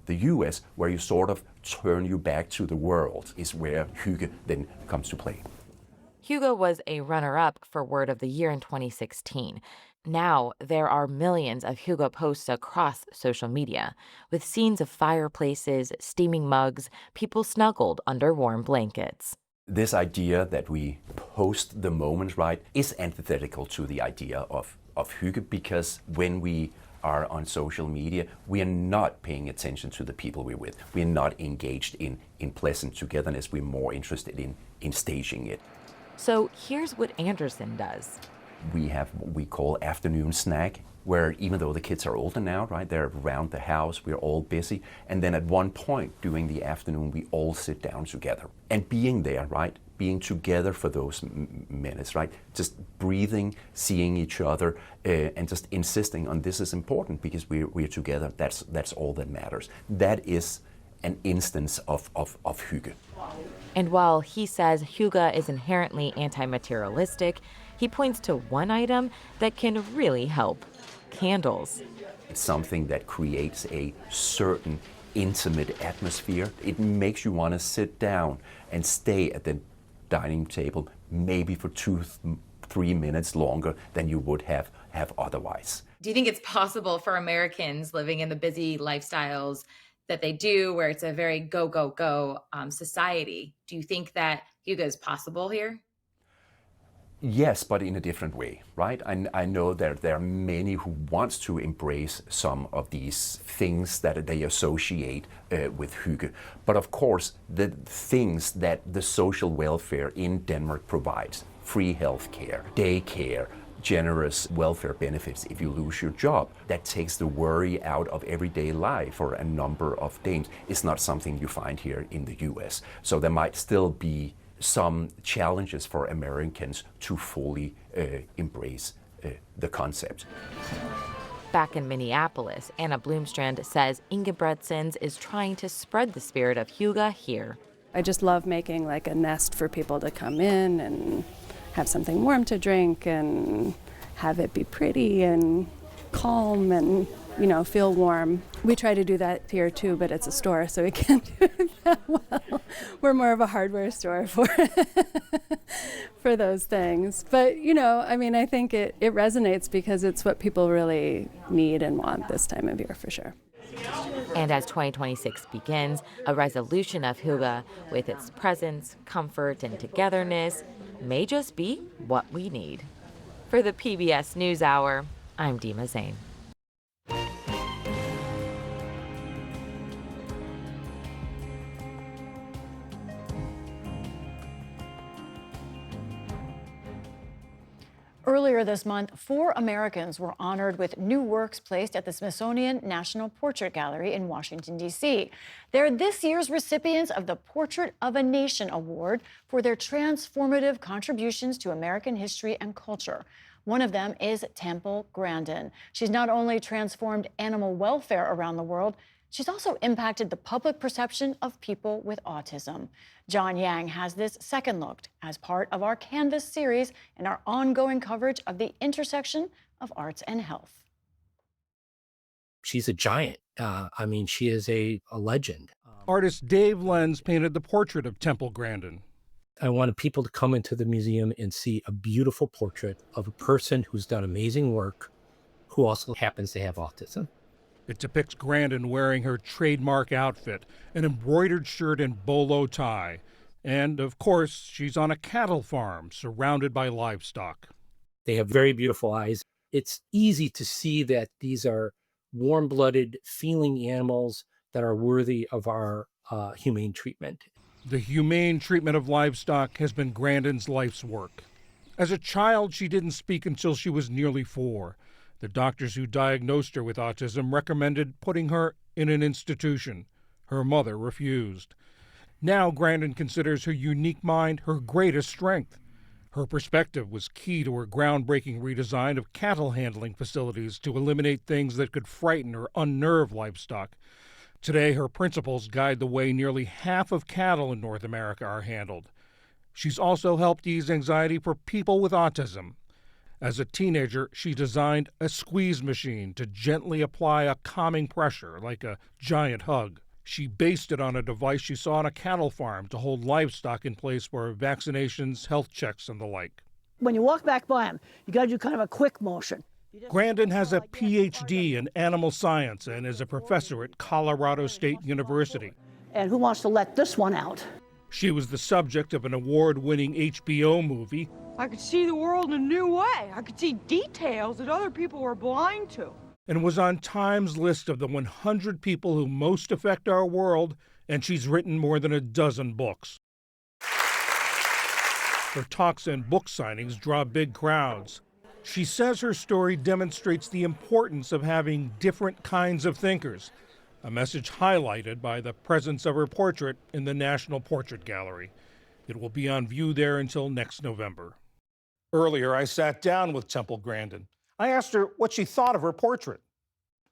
the US, where you sort of turn you back to the world, is where hygge then comes to play. Hygge was a runner-up for Word of the Year in 2016. Now, there are millions of hygge posts across social media, with scenes of fireplaces, steaming mugs, people snuggled under warm blankets. This idea that we post the moment, right, is antithetical to the idea of hygge, because when we are on social media, we are not paying attention to the people we're with. We're not engaged in pleasant togetherness. We're more interested in staging it. So here's what Andersen does. We have what we call afternoon snack, where even though the kids are older now, right, they're around the house, we're all busy. And then at one point during the afternoon, we all sit down together. And being there, right, being together for those minutes, right, just breathing, seeing each other, and just insisting on this is important because we're together. That's all that matters. That is an instance of hygge. And while he says hygge is inherently anti-materialistic, he points to one item that can really help: candles. It's something that creates a certain intimate atmosphere. It makes you want to sit down and stay at the dining table maybe for 2-3 minutes longer than you would have otherwise. Do you think it's possible for Americans living in the busy lifestyles that they do, where it's a very go, go, go society? Do you think that hygge is possible here? Yes, but in a different way, right? I know that there are many who want to embrace some of these things that they associate with hygge. But of course, the things that the social welfare in Denmark provides, free health care, daycare, generous welfare benefits if you lose your job. That takes the worry out of everyday life for a number of Danes. It's not something you find here in the US. So there might still be some challenges for Americans to fully embrace the concept. Back in Minneapolis, Anna Bloomstrand says Inge Bredsons is trying to spread the spirit of hygge here. I just love making like a nest for people to come in and have something warm to drink and have it be pretty and calm and, you know, feel warm. We try to do that here too, but it's a store, so we can't do it that well. We're more of a hardware store for for those things. But, you know, I mean, I think it resonates because it's what people really need and want this time of year for sure. And as 2026 begins, a resolution of hygge with its presence, comfort, and togetherness may just be what we need. For the PBS NewsHour, I'm Dima Zain. Earlier this month, 4 Americans were honored with new works placed at the Smithsonian National Portrait Gallery in Washington, D.C. They're this year's recipients of the Portrait of a Nation Award for their transformative contributions to American history and culture. One of them is Temple Grandin. She's not only transformed animal welfare around the world, she's also impacted the public perception of people with autism. John Yang has this second look as part of our Canvas series and our ongoing coverage of the intersection of arts and health. She's a giant. I mean, she is a legend. Artist Dave Lenz painted the portrait of Temple Grandin. I wanted people to come into the museum and see a beautiful portrait of a person who's done amazing work, who also happens to have autism. It depicts Grandin wearing her trademark outfit, an embroidered shirt and bolo tie. And, of course, she's on a cattle farm surrounded by livestock. They have very beautiful eyes. It's easy to see that these are warm-blooded, feeling animals that are worthy of our humane treatment. The humane treatment of livestock has been Grandin's life's work. As a child, she didn't speak until she was nearly 4. The doctors who diagnosed her with autism recommended putting her in an institution. Her mother refused. Now Grandin considers her unique mind her greatest strength. Her perspective was key to her groundbreaking redesign of cattle handling facilities to eliminate things that could frighten or unnerve livestock. Today, her principles guide the way nearly half of cattle in North America are handled. She's also helped ease anxiety for people with autism. As a teenager, she designed a squeeze machine to gently apply a calming pressure, like a giant hug. She based it on a device she saw on a cattle farm to hold livestock in place for vaccinations, health checks, and the like. When you walk back by them, you got to do kind of a quick motion. Grandin has a PhD in animal science and is a professor at Colorado State University. And who wants to let this one out? She was the subject of an award-winning HBO movie. I could see the world in a new way. I could see details that other people were blind to. And was on Time's list of the 100 people who most affect our world, and she's written more than a dozen books. Her talks and book signings draw big crowds. She says her story demonstrates the importance of having different kinds of thinkers, a message highlighted by the presence of her portrait in the National Portrait Gallery. It will be on view there until next November. Earlier, I sat down with Temple Grandin. I asked her what she thought of her portrait.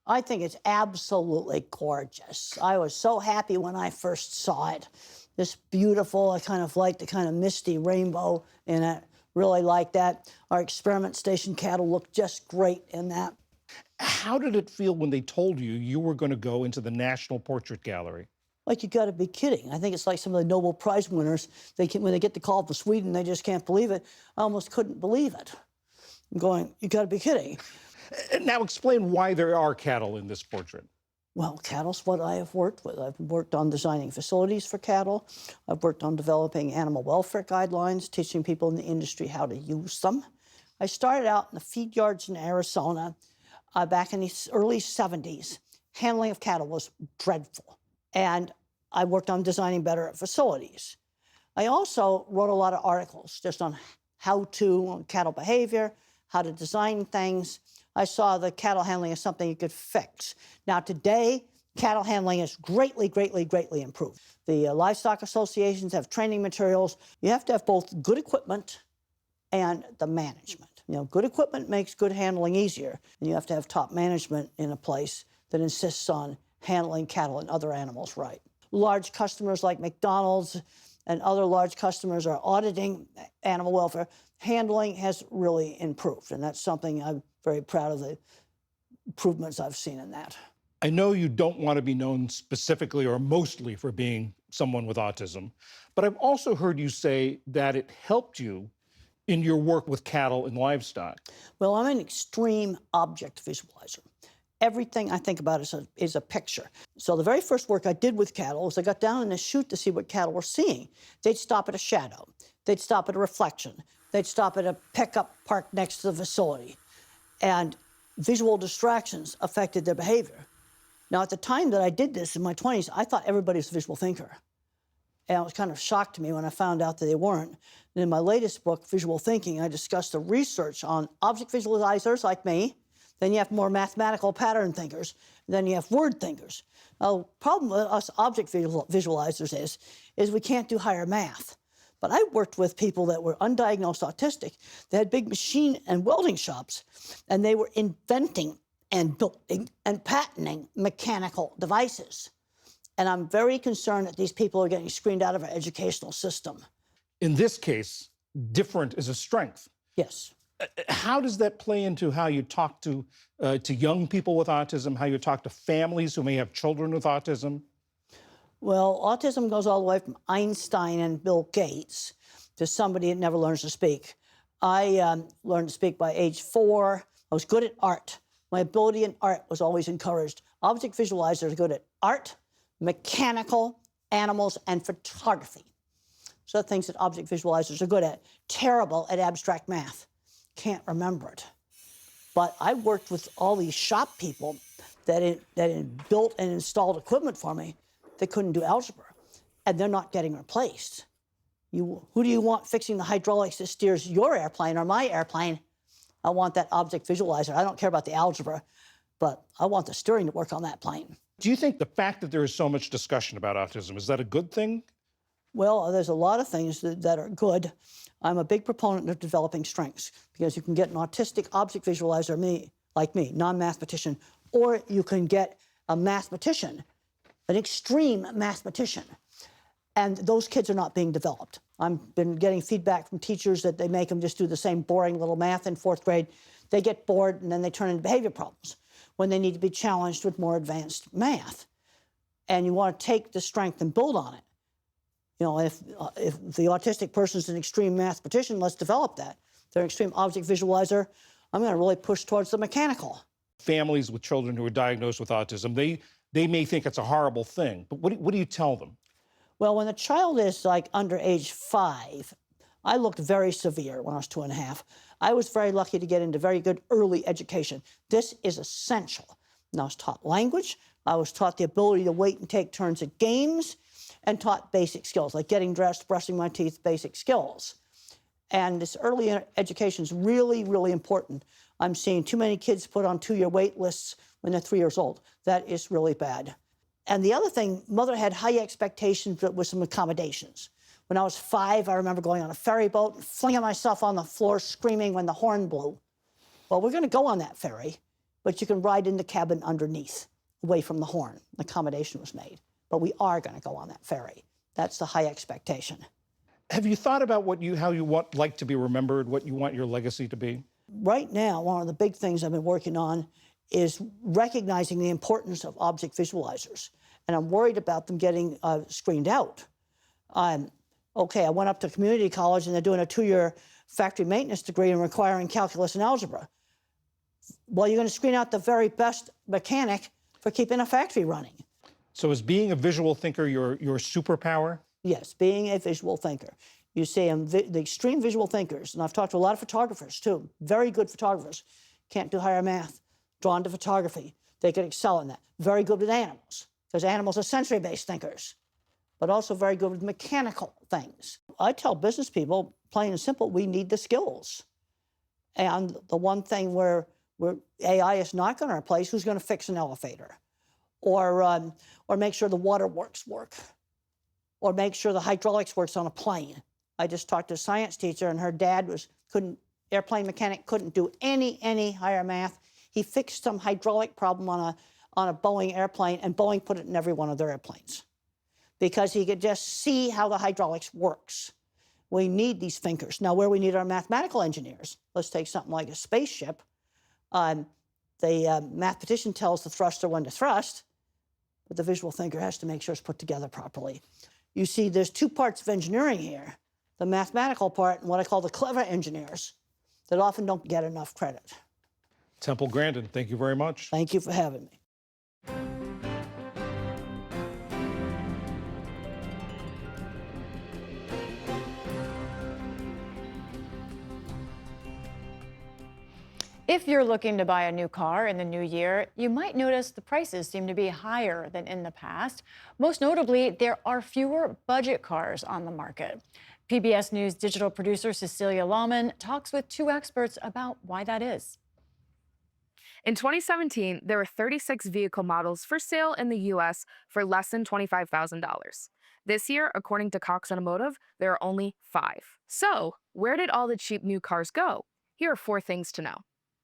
I think it's absolutely gorgeous. I was so happy when I first saw it. This beautiful, I kind of like the kind of misty rainbow in it. Really like that. Our experiment station cattle looked just great in that. How did it feel when they told you you were going to go into the National Portrait Gallery? Like, you got to be kidding. I think it's like some of the Nobel Prize winners. When they get the call from Sweden, they just can't believe it. I almost couldn't believe it. I'm going, you got to be kidding. Now explain why there are cattle in this portrait. Well, cattle's what I have worked with. I've worked on designing facilities for cattle. I've worked on developing animal welfare guidelines, teaching people in the industry how to use them. I started out in the feed yards in Arizona back in the early 70s. Handling of cattle was dreadful. And I worked on designing better facilities. I also wrote a lot of articles just on how to, on cattle behavior, how to design things. I saw the cattle handling as something you could fix. Now today, cattle handling is greatly, greatly, greatly improved. The livestock associations have training materials. You have to have both good equipment and the management. You know, good equipment makes good handling easier, and you have to have top management in a place that insists on handling cattle and other animals right. Large customers like McDonald's and other large customers are auditing animal welfare. Handling has really improved, and that's something I'm very proud of, the improvements I've seen in that. I know you don't want to be known specifically or mostly for being someone with autism, but I've also heard you say that it helped you in your work with cattle and livestock. Well, I'm an extreme object visualizer. Everything I think about is a picture. So the very first work I did with cattle was I got down in the chute to see what cattle were seeing. They'd stop at a shadow. They'd stop at a reflection. They'd stop at a pickup parked next to the facility. And visual distractions affected their behavior. Now, at the time that I did this in my 20s, I thought everybody was a visual thinker. And it was kind of shocked to me when I found out that they weren't. And in my latest book, Visual Thinking, I discussed the research on object visualizers like me. Then you have more mathematical pattern thinkers. Then you have word thinkers. Now, the problem with us object visualizers is we can't do higher math. But I worked with people that were undiagnosed autistic. They had big machine and welding shops, and they were inventing and building and patenting mechanical devices. And I'm very concerned that these people are getting screened out of our educational system. In this case, different is a strength. Yes. How does that play into how you talk to young people with autism, how you talk to families who may have children with autism? Well, autism goes all the way from Einstein and Bill Gates to somebody that never learns to speak. I learned to speak by age 4. I was good at art. My ability in art was always encouraged. Object visualizers are good at art, mechanical, animals, and photography. So the things that object visualizers are good at. Terrible at abstract math. Can't remember it. But I worked with all these shop people that built and installed equipment for me that couldn't do algebra, and they're not getting replaced. Who do you want fixing the hydraulics that steers your airplane or my airplane? I want that object visualizer. I don't care about the algebra, but I want the steering to work on that plane. Do you think the fact that there is so much discussion about autism, is that a good thing? Well, there's a lot of things that are good. I'm a big proponent of developing strengths, because you can get an autistic object visualizer like me, non-mathematician, or you can get a mathematician, an extreme mathematician, and those kids are not being developed. I've been getting feedback from teachers that they make them just do the same boring little math in 4th grade. They get bored, and then they turn into behavior problems when they need to be challenged with more advanced math. And you want to take the strength and build on it. You know, if the autistic person is an extreme mathematician, let's develop that. If they're an extreme object visualizer, I'm going to really push towards the mechanical. Families with children who are diagnosed with autism, they may think it's a horrible thing, but what do you tell them? Well, when the child is like under age 5, I looked very severe when I was 2.5. I was very lucky to get into very good early education. This is essential. And I was taught language. I was taught the ability to wait and take turns at games, and taught basic skills, like getting dressed, brushing my teeth, basic skills. And this early education is really, really important. I'm seeing too many kids put on 2-year wait lists when they're 3 years old. That is really bad. And the other thing, mother had high expectations, but with some accommodations. When I was 5, I remember going on a ferry boat and flinging myself on the floor, screaming when the horn blew. Well, we're going to go on that ferry, but you can ride in the cabin underneath, away from the horn. An accommodation was made. But we are going to go on that ferry. That's the high expectation. Have you thought about how you like to be remembered, what you want your legacy to be? Right now, one of the big things I've been working on is recognizing the importance of object visualizers. And I'm worried about them getting screened out. Okay, I went up to community college, and they're doing a 2-year factory maintenance degree and requiring calculus and algebra. Well, you're going to screen out the very best mechanic for keeping a factory running. So is being a visual thinker your superpower? Yes, being a visual thinker. You see, the extreme visual thinkers, and I've talked to a lot of photographers too, very good photographers, can't do higher math, drawn to photography. They could excel in that. Very good with animals, because animals are sensory-based thinkers, but also very good with mechanical things. I tell business people, plain and simple, we need the skills. And the one thing where AI is not going to replace, who's going to fix an elevator, or make sure the waterworks work, or make sure the hydraulics works on a plane. I just talked to a science teacher, and her dad airplane mechanic, couldn't do any higher math. He fixed some hydraulic problem on a Boeing airplane, and Boeing put it in every one of their airplanes because he could just see how the hydraulics works. We need these thinkers. Now, where we need our mathematical engineers, let's take something like a spaceship. The mathematician tells the thruster when to thrust, but the visual thinker has to make sure it's put together properly. You see, there's two parts of engineering here, the mathematical part and what I call the clever engineers that often don't get enough credit. Temple Grandin, thank you very much. Thank you for having me. If you're looking to buy a new car in the new year, you might notice the prices seem to be higher than in the past. Most notably, there are fewer budget cars on the market. PBS News digital producer Cecilia Lawman talks with two experts about why that is. In 2017, there were 36 vehicle models for sale in the U.S. for less than $25,000. This year, according to Cox Automotive, there are only 5. So, where did all the cheap new cars go? Here are 4 things to know.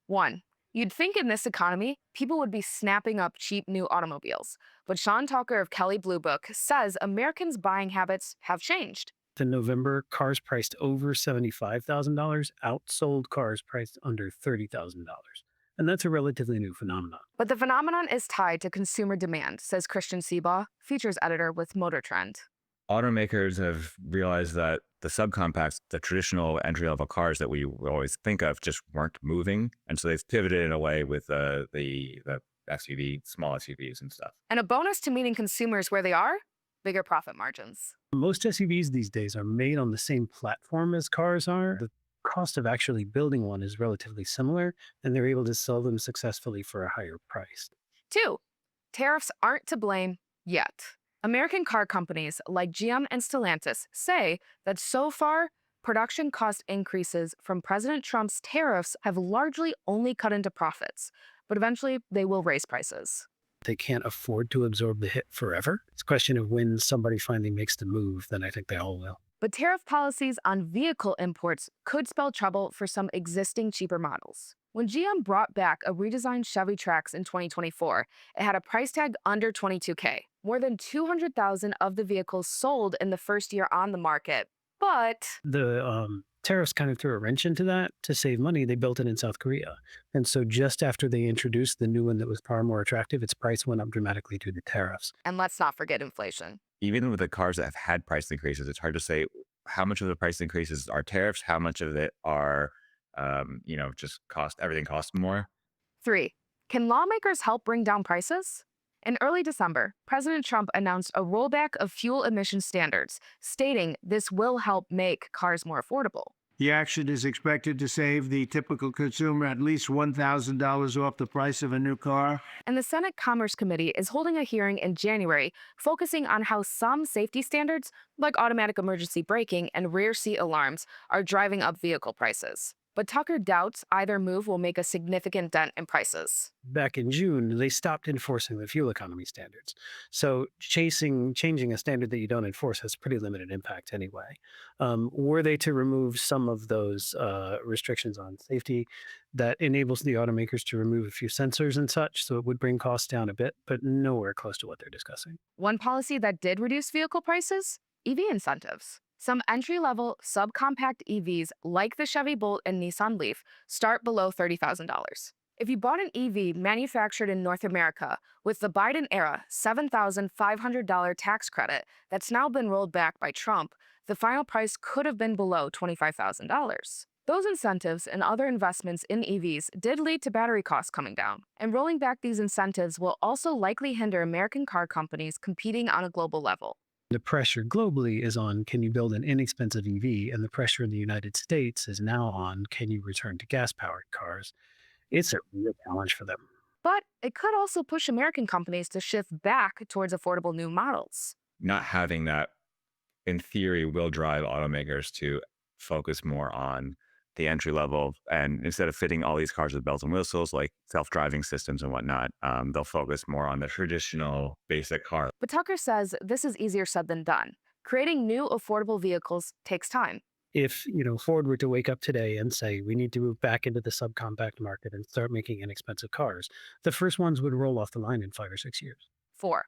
1. You'd think in this economy, people would be snapping up cheap new automobiles. But Sean Tucker of Kelley Blue Book says Americans' buying habits have changed. In November, cars priced over $75,000 outsold cars priced under $30,000. And that's a relatively new phenomenon. But the phenomenon is tied to consumer demand, says Christian Seabaugh, features editor with Motor Trend. Automakers have realized that the subcompacts, the traditional entry-level cars that we always think of, just weren't moving. And so they've pivoted in a way with the SUV, small SUVs and stuff. And a bonus to meeting consumers where they are, bigger profit margins. Most SUVs these days are made on the same platform as cars are. The cost of actually building one is relatively similar, and they're able to sell them successfully for a higher price. 2, tariffs aren't to blame yet. American car companies like GM and Stellantis say that so far, production cost increases from President Trump's tariffs have largely only cut into profits, but eventually they will raise prices. They can't afford to absorb the hit forever. It's a question of when somebody finally makes the move, then I think they all will. But tariff policies on vehicle imports could spell trouble for some existing cheaper models. When GM brought back a redesigned Chevy Trax in 2024, it had a price tag under $22K. More than 200,000 of the vehicles sold in the first year on the market. But the tariffs kind of threw a wrench into that. To save money, they built it in South Korea. And so just after they introduced the new one that was far more attractive, its price went up dramatically due to tariffs. And let's not forget inflation. Even with the cars that have had price increases, it's hard to say how much of the price increases are tariffs, how much of it are, just everything costs more. 3, can lawmakers help bring down prices? In early December, President Trump announced a rollback of fuel emission standards, stating this will help make cars more affordable. The action is expected to save the typical consumer at least $1,000 off the price of a new car. And the Senate Commerce Committee is holding a hearing in January focusing on how some safety standards, like automatic emergency braking and rear seat alarms, are driving up vehicle prices. But Tucker doubts either move will make a significant dent in prices. Back in June, they stopped enforcing the fuel economy standards. So changing a standard that you don't enforce has pretty limited impact anyway. Were they to remove some of those restrictions on safety, that enables the automakers to remove a few sensors and such, so it would bring costs down a bit, but nowhere close to what they're discussing. One policy that did reduce vehicle prices? EV incentives. Some entry-level subcompact EVs like the Chevy Bolt and Nissan Leaf start below $30,000. If you bought an EV manufactured in North America with the Biden-era $7,500 tax credit that's now been rolled back by Trump, the final price could have been below $25,000. Those incentives and other investments in EVs did lead to battery costs coming down, and rolling back these incentives will also likely hinder American car companies competing on a global level. The pressure globally is on, can you build an inexpensive EV? And the pressure in the United States is now on, can you return to gas-powered cars? It's a real challenge for them. But it could also push American companies to shift back towards affordable new models. Not having that, in theory, will drive automakers to focus more on the entry level. And instead of fitting all these cars with bells and whistles, like self-driving systems and whatnot, they'll focus more on the traditional basic car. But Tucker says this is easier said than done. Creating new affordable vehicles takes time. If Ford were to wake up today and say we need to move back into the subcompact market and start making inexpensive cars, the first ones would roll off the line in 5 or 6 years. 4.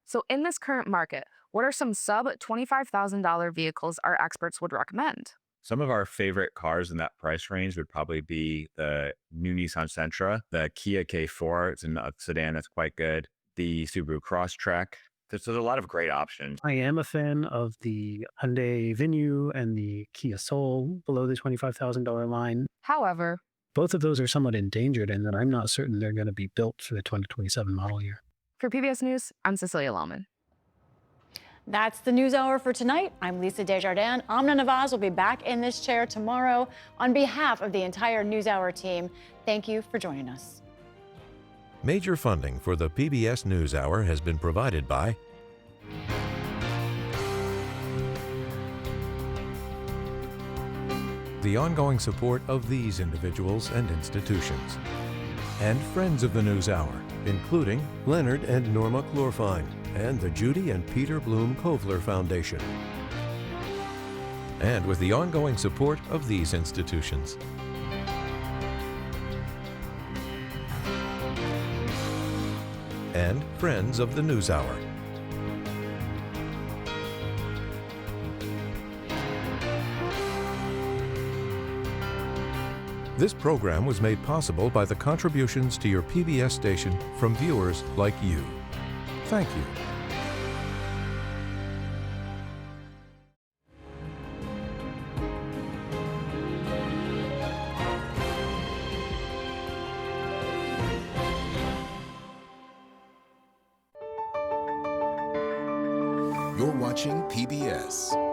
So in this current market, what are some sub $25,000 vehicles our experts would recommend? Some of our favorite cars in that price range would probably be the new Nissan Sentra, the Kia K4, it's a sedan that's quite good, the Subaru Crosstrek. There's a lot of great options. I am a fan of the Hyundai Venue and the Kia Soul below the $25,000 line. However, both of those are somewhat endangered, and that I'm not certain they're going to be built for the 2027 model year. For PBS News, I'm Cecilia Lohman. That's the News Hour for tonight. I'm Lisa Desjardins. Amna Nawaz will be back in this chair tomorrow. On behalf of the entire News Hour team, thank you for joining us. Major funding for the PBS NewsHour has been provided by the ongoing support of these individuals and institutions, and friends of the NewsHour, including Leonard and Norma Chlorfine and the Judy and Peter Bloom Kovler Foundation, and with the ongoing support of these institutions. And friends of the NewsHour. This program was made possible by the contributions to your PBS station from viewers like you. Thank you. You're watching PBS.